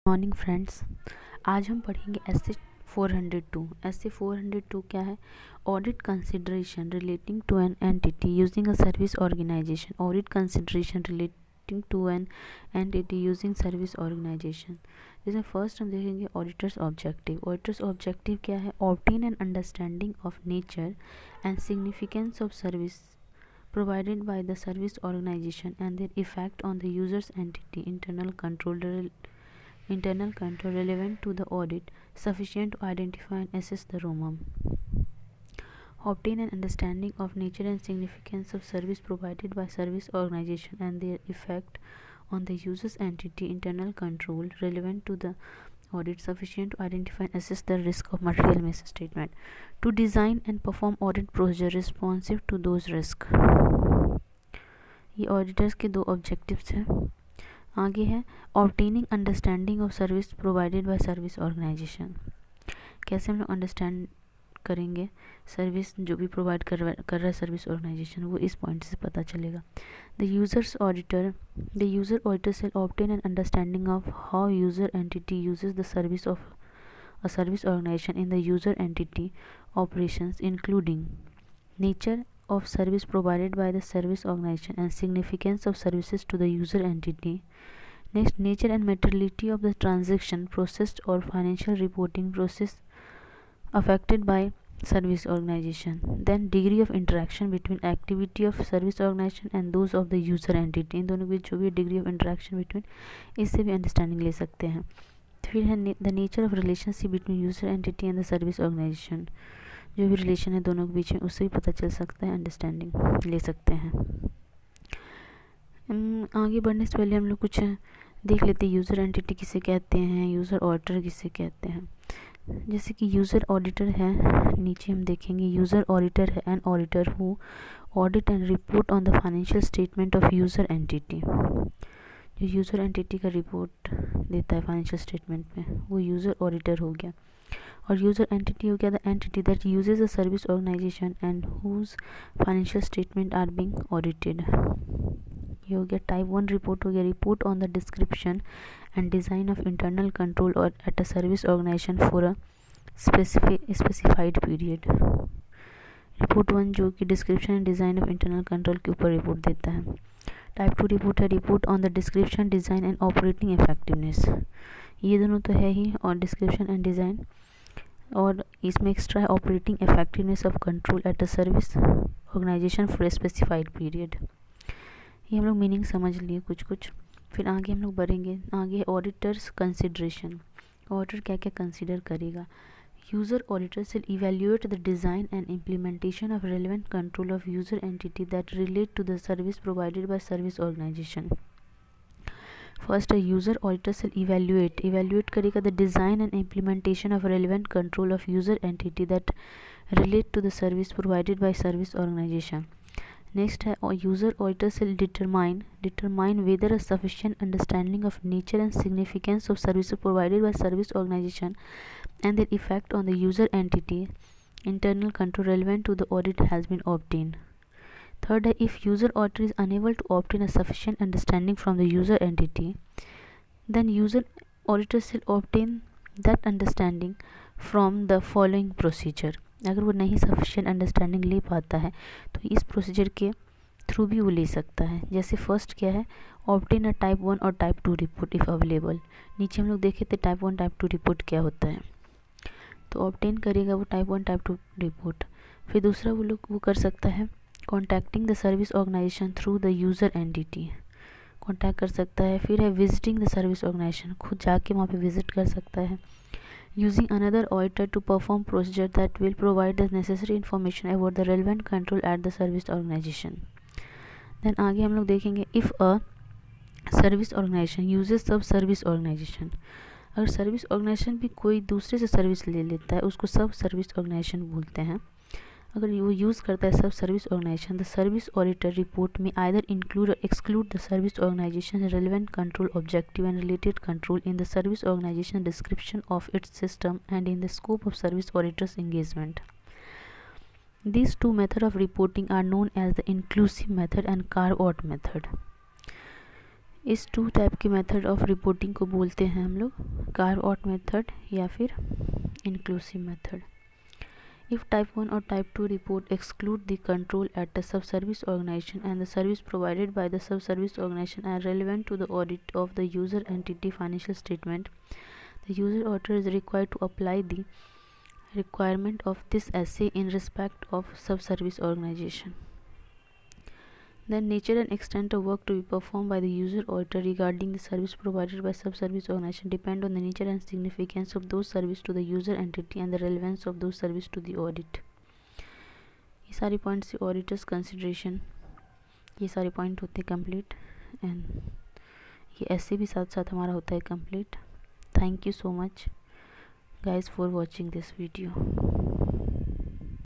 Morning friends, आज हम पढ़ेंगे एस ए 402 क्या है। Audit consideration relating to an entity using a service organisation. Audit consideration relating to an entity using service organisation. जिसमें first हम देखेंगे ऑडिटर्स ऑब्जेक्टिव। ऑडिटर्स ऑब्जेक्टिव क्या है? Obtain an understanding of nature and significance of service provided by the service organization and their effect on the user's entity. Internal control relevant to the audit sufficient to identify and assess the ROMM. Obtain an understanding of nature and significance of service provided by service organization and their effect on the user's entity. Internal control relevant to the audit sufficient to identify and assess the risk of material misstatement. To design and perform audit procedure responsive to those risks. ये auditors के दो objectives हैं। आगे है obtaining understanding of service provided by service organisation. कैसे हम लोग understand करेंगे सर्विस जो भी प्रोवाइड कर रहा है सर्विस ऑर्गेनाइजेशन, वो इस पॉइंट से पता चलेगा। द यूजर ऑडिटर से obtain an understanding of how user entity uses the service of a service organisation in the user entity operations including nature of service provided by the service organization and significance of services to the user entity. Next, nature and materiality of the transaction processed or financial reporting process affected by service organization. Then degree of interaction between activity of service organization and those of the user entity. इन दोनों के बीच जो भी degree of interaction between, इससे भी understanding ले सकते हैं। फिर है the nature of relationship between user entity and the service organization. जो भी रिलेशन है दोनों के बीच में उससे भी पता चल सकता है, अंडरस्टैंडिंग ले सकते हैं। आगे बढ़ने से पहले हम लोग कुछ देख लेते हैं। यूज़र एंटिटी किसे कहते हैं, यूज़र ऑडिटर किसे कहते हैं। जैसे कि यूज़र ऑडिटर है, नीचे हम देखेंगे यूज़र ऑडिटर है an auditor who audit and report on the financial statement of user entity. जो यूज़र एंटिटी का रिपोर्ट देता है फाइनेंशियल स्टेटमेंट में, वो यूज़र ऑडिटर हो गया। और यूज़र एंटिटी हो गया the entity that uses a service organisation and whose financial statement are being audited. ये हो गया टाइप 1 रिपोर्ट हो गया report on the description and design of internal control और at a service organisation for a specified period. Report 1 जो कि description and design of internal control के ऊपर रिपोर्ट देता है। टाइप 2 रिपोर्ट है report on the description design and operating effectiveness. ये दोनों तो है ही, और डिस्क्रिप्शन एंड डिज़ाइन, और इसमें एक्स्ट्रा है operating effectiveness of control at a service organisation for a specified period. ये हम लोग मीनिंग समझ लिए कुछ कुछ। फिर आगे हम लोग बढ़ेंगे। आगे ऑडिटर्स कंसिडरेशन। ऑडिटर क्या क्या कंसिडर करेगा। यूज़र ऑडिटर से evaluate the design and implementation of relevant control of user entity that relate to the service provided by service organisation. First है यूज़र ऑडिटर से इवेल्युएट करेगा the design and implementation of relevant control of user entity that relate to the service provided by service organisation. Next है user auditor से determine whether a sufficient understanding of nature and significance of service provided by service organisation and their effect on the user entity internal control relevant to the audit has been obtained. Third, if user auditor is unable to obtain a sufficient understanding from the user entity, then user auditor shall obtain that understanding from the following procedure. अगर वो नहीं sufficient understanding ले पाता है तो इस procedure के through भी वो ले सकता है। जैसे फर्स्ट क्या है, obtain a type 1 और type 2 report if available। नीचे हम लोग देखे थे type 1 type 2 report क्या होता है, तो obtain करेगा वो type 1 type 2 report। फिर दूसरा वो कर सकता है contacting the service organisation through the user entity, contact कर सकता है। फिर है विजिटिंग द सर्विस ऑर्गेनाइजेशन, खुद जाके वहाँ पे विजिट कर सकता है। Using another auditor to perform procedure that will provide the necessary information about the relevant control at the service organisation. Then आगे हम लोग देखेंगे if a service organisation uses sub service organisation. अगर सर्विस ऑर्गेनाइजेशन भी कोई दूसरे से service ले लेता है उसको सब सर्विस ऑर्गेनाइजेशन बोलते हैं। अगर वो यूज़ करता है sub service organisation, the service auditor report में आइदर इंक्लूड और exclude the service organisation relevant control objective and related control in the service organisation description of its system and in the scope of service auditors engagement. These two methods of reporting are known as the inclusive method and carve-out method. इस to type के method of reporting को बोलते हैं हम लोग carve out method या फिर inclusive method. If type 1 or type 2 report exclude the control at the subservice organization and the service provided by the subservice organization are relevant to the audit of the user entity financial statement, the user auditor is required to apply the requirement of this essay in respect of subservice organization. The nature and extent of work to be performed by the user auditor regarding the service provided by subservice organization depend on the nature and significance of those service to the user entity and the relevance of those service to the audit. ये सारे points से auditors consideration, ये सारे point होते हैं complete, and ये ऐसे भी साथ साथ हमारा होता है complete. Thank you so much guys for watching this video.